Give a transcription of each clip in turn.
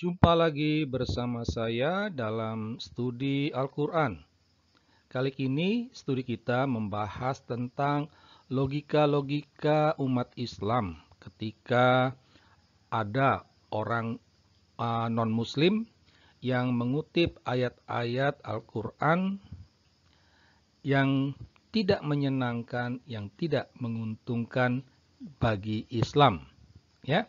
Jumpa lagi bersama saya dalam studi Al-Quran. Kali ini studi kita membahas tentang logika-logika umat Islam ketika ada orang non-Muslim yang mengutip ayat-ayat Al-Quran yang tidak menyenangkan, yang tidak menguntungkan bagi Islam. Ya,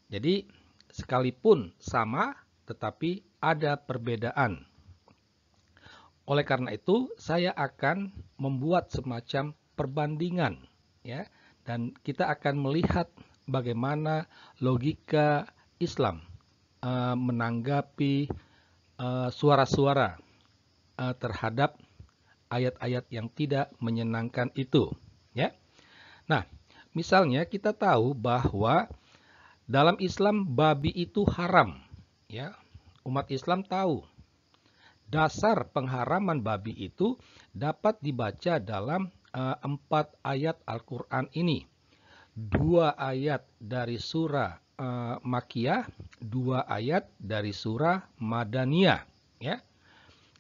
jadi sekalipun sama, tetapi ada perbedaan. Oleh karena itu, saya akan membuat semacam perbandingan, ya, dan kita akan melihat bagaimana logika Islam menanggapi suara-suara terhadap ayat-ayat yang tidak menyenangkan itu, ya. Nah, misalnya kita tahu bahwa dalam Islam babi itu haram, ya. Umat Islam tahu dasar pengharaman babi itu dapat dibaca dalam 4 ayat Al-Quran ini. 2 ayat dari surah Makkiyah, 2 ayat dari surah Madaniyah, ya.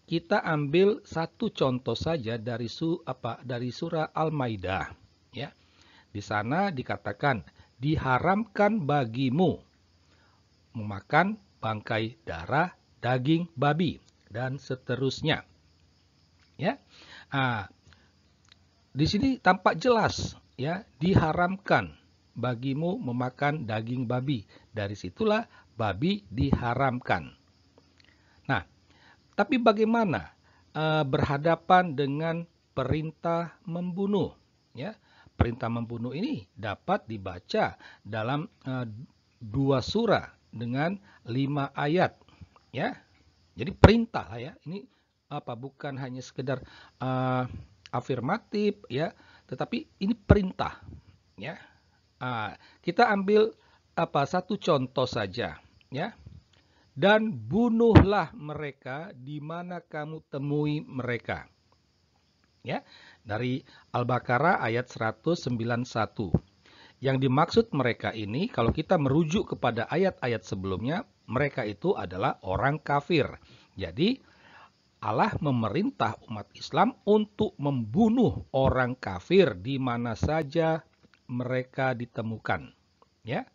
Kita ambil satu contoh saja dari surah Al-Maidah, ya. Di sana dikatakan diharamkan bagimu memakan bangkai darah daging babi dan seterusnya, ya. Di sini tampak jelas, ya, diharamkan bagimu memakan daging babi. Dari situlah babi diharamkan. Nah, tapi bagaimana berhadapan dengan perintah membunuh, ya? Perintah membunuh ini dapat dibaca dalam 2 surah dengan 5 ayat, ya. Jadi perintah lah, ya. Ini bukan hanya sekedar afirmatif, ya, tetapi ini perintah, ya. Kita ambil satu contoh saja, ya. Dan bunuhlah mereka di mana kamu temui mereka. Ya, dari Al-Baqarah ayat 191. Yang dimaksud mereka ini, kalau kita merujuk kepada ayat-ayat sebelumnya, mereka itu adalah orang kafir. Jadi, Allah memerintah umat Islam untuk membunuh orang kafir di mana saja mereka ditemukan. Ya.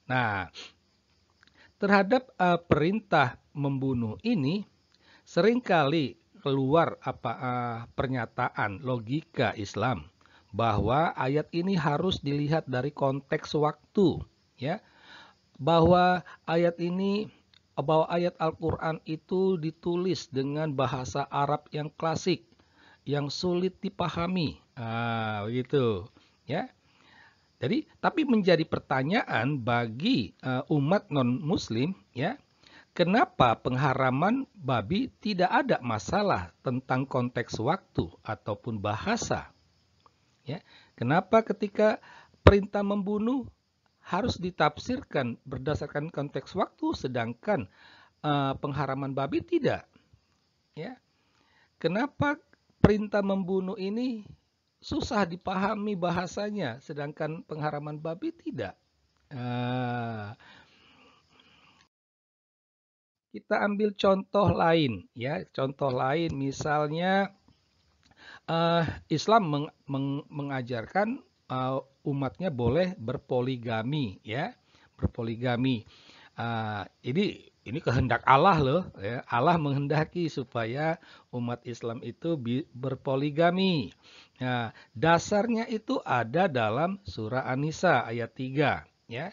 Nah, terhadap perintah membunuh ini, seringkali keluar pernyataan logika Islam bahwa ayat ini harus dilihat dari konteks waktu, ya. Bahwa ayat Al-Quran itu ditulis dengan bahasa Arab yang klasik, yang sulit dipahami. Begitu, ya. Jadi, tapi menjadi pertanyaan bagi umat non-Muslim, ya. Kenapa pengharaman babi tidak ada masalah tentang konteks waktu ataupun bahasa? Ya, kenapa ketika perintah membunuh harus ditafsirkan berdasarkan konteks waktu, sedangkan pengharaman babi tidak? Ya, kenapa perintah membunuh ini susah dipahami bahasanya, sedangkan pengharaman babi tidak? Kita ambil contoh lain, ya. Contoh lain misalnya Islam mengajarkan umatnya boleh berpoligami, ya. Berpoligami. Ini kehendak Allah loh, ya. Allah menghendaki supaya umat Islam itu berpoligami. Nah, dasarnya itu ada dalam surah An-Nisa ayat 3, ya.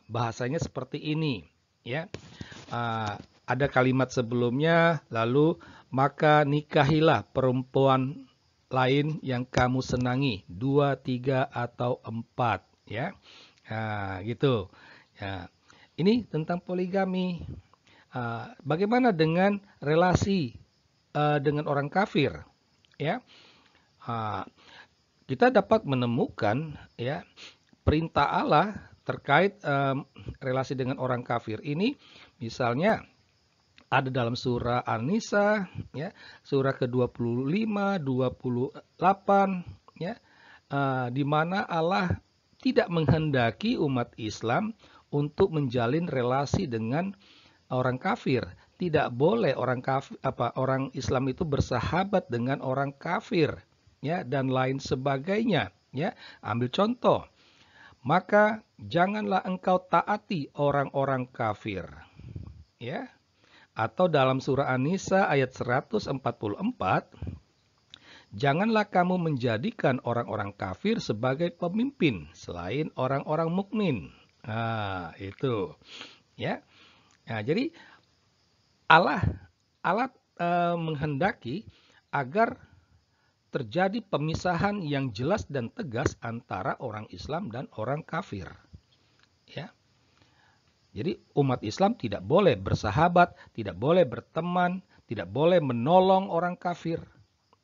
Bahasanya seperti ini, ya. Ada kalimat sebelumnya, lalu maka nikahilah perempuan lain yang kamu senangi, 2, 3, atau 4, ya. Gitu. Ya. Ini tentang poligami. Bagaimana dengan relasi dengan orang kafir, ya? Kita dapat menemukan, ya, perintah Allah terkait relasi dengan orang kafir ini. Misalnya ada dalam surah An-Nisa, ya, surah ke-25, 28, ya, di mana Allah tidak menghendaki umat Islam untuk menjalin relasi dengan orang kafir. Tidak boleh orang Islam itu bersahabat dengan orang kafir, ya, dan lain sebagainya, ya. Ambil contoh, maka janganlah engkau taati orang-orang kafir, ya. Atau dalam surah An-Nisa ayat 144, janganlah kamu menjadikan orang-orang kafir sebagai pemimpin selain orang-orang mukmin. Nah, itu, ya. Nah, jadi Allah menghendaki agar terjadi pemisahan yang jelas dan tegas antara orang Islam dan orang kafir. Ya. Jadi umat Islam tidak boleh bersahabat, tidak boleh berteman, tidak boleh menolong orang kafir.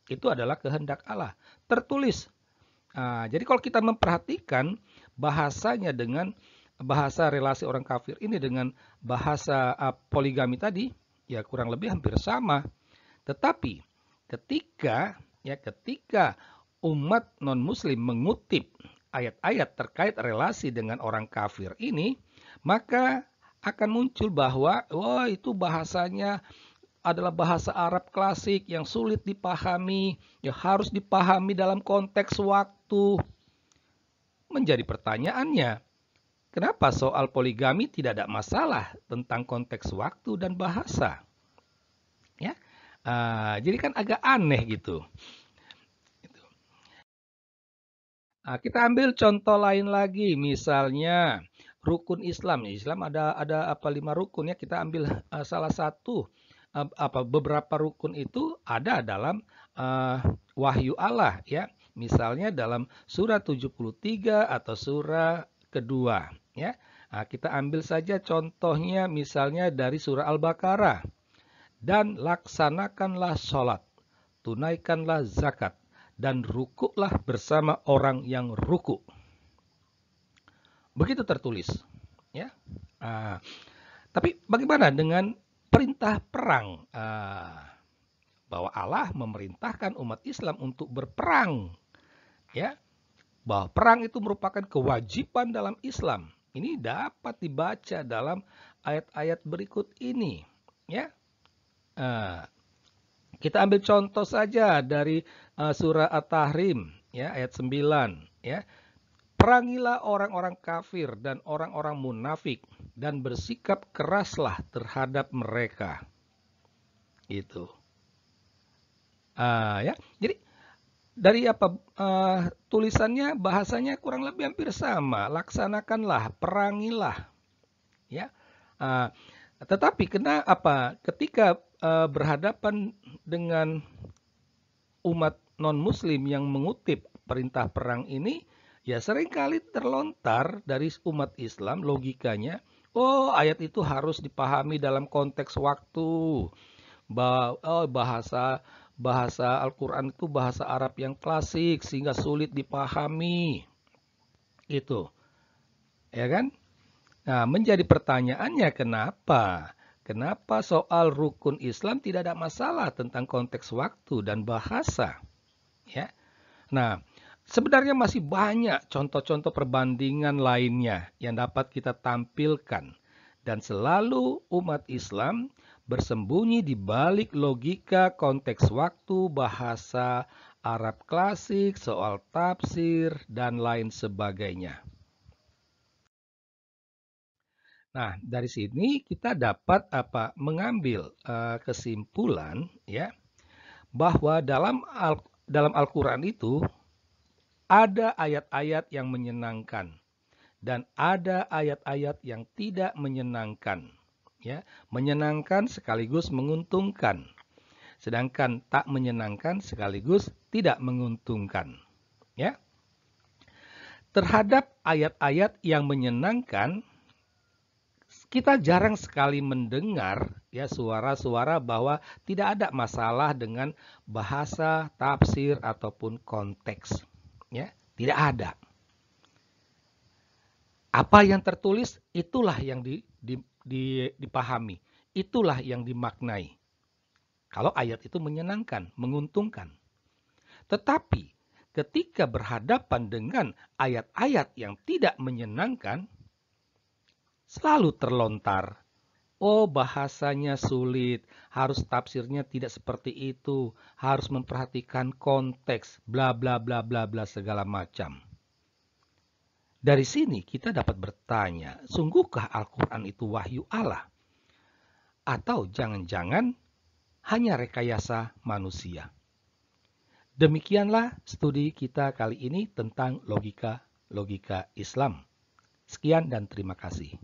Itu adalah kehendak Allah. Tertulis. Jadi kalau kita memperhatikan bahasanya dengan bahasa relasi orang kafir ini dengan bahasa poligami tadi, ya kurang lebih hampir sama. Tetapi ketika umat non-muslim mengutip ayat-ayat terkait relasi dengan orang kafir ini, maka akan muncul bahwa itu bahasanya adalah bahasa Arab klasik yang sulit dipahami, yang harus dipahami dalam konteks waktu. Menjadi pertanyaannya, kenapa soal poligami tidak ada masalah tentang konteks waktu dan bahasa? Ya, jadi kan agak aneh gitu. Kita ambil contoh lain lagi, misalnya rukun Islam. Islam ada 5 rukun, ya. Kita ambil salah satu. Beberapa rukun itu ada dalam wahyu Allah, ya. Misalnya dalam surah 73 atau surah kedua, ya. Kita ambil saja contohnya misalnya dari surah Al-Baqarah. Dan laksanakanlah sholat, tunaikanlah zakat, dan rukuklah bersama orang yang ruku. Begitu tertulis, ya. Tapi bagaimana dengan perintah perang, bahwa Allah memerintahkan umat Islam untuk berperang, ya, bahwa perang itu merupakan kewajiban dalam Islam. Ini dapat dibaca dalam ayat-ayat berikut ini, ya. Kita ambil contoh saja dari surah At-Tahrim, ya, ayat 9, ya. Perangilah orang-orang kafir dan orang-orang munafik dan bersikap keraslah terhadap mereka. Itu. Ya. Jadi dari tulisannya, bahasanya kurang lebih hampir sama. Laksanakanlah, perangilah. Ya. Tetapi ketika berhadapan dengan umat non-muslim yang mengutip perintah perang ini, ya seringkali terlontar dari umat Islam logikanya, ayat itu harus dipahami dalam konteks waktu. Bahasa Al-Quran itu bahasa Arab yang klasik sehingga sulit dipahami. Itu. Ya kan? Nah, menjadi pertanyaannya kenapa? Kenapa soal rukun Islam tidak ada masalah tentang konteks waktu dan bahasa? Ya. Nah, sebenarnya masih banyak contoh-contoh perbandingan lainnya yang dapat kita tampilkan. Dan selalu umat Islam bersembunyi di balik logika konteks waktu, bahasa Arab klasik, soal tafsir, dan lain sebagainya. Nah, dari sini kita dapat mengambil kesimpulan, ya, bahwa dalam Al-Quran itu ada ayat-ayat yang menyenangkan dan ada ayat-ayat yang tidak menyenangkan, ya. Menyenangkan sekaligus menguntungkan, sedangkan tak menyenangkan sekaligus tidak menguntungkan, ya. Terhadap ayat-ayat yang menyenangkan, kita jarang sekali mendengar, ya, suara-suara bahwa tidak ada masalah dengan bahasa, tafsir ataupun konteks, ya, tidak ada. Apa yang tertulis itulah yang dipahami, itulah yang dimaknai. Kalau ayat itu menyenangkan, menguntungkan. Tetapi ketika berhadapan dengan ayat-ayat yang tidak menyenangkan, selalu terlontar. Oh, bahasanya sulit, harus tafsirnya tidak seperti itu, harus memperhatikan konteks, bla bla bla bla bla segala macam. Dari sini kita dapat bertanya, sungguhkah Al-Quran itu wahyu Allah? Atau jangan-jangan hanya rekayasa manusia? Demikianlah studi kita kali ini tentang logika-logika Islam. Sekian dan terima kasih.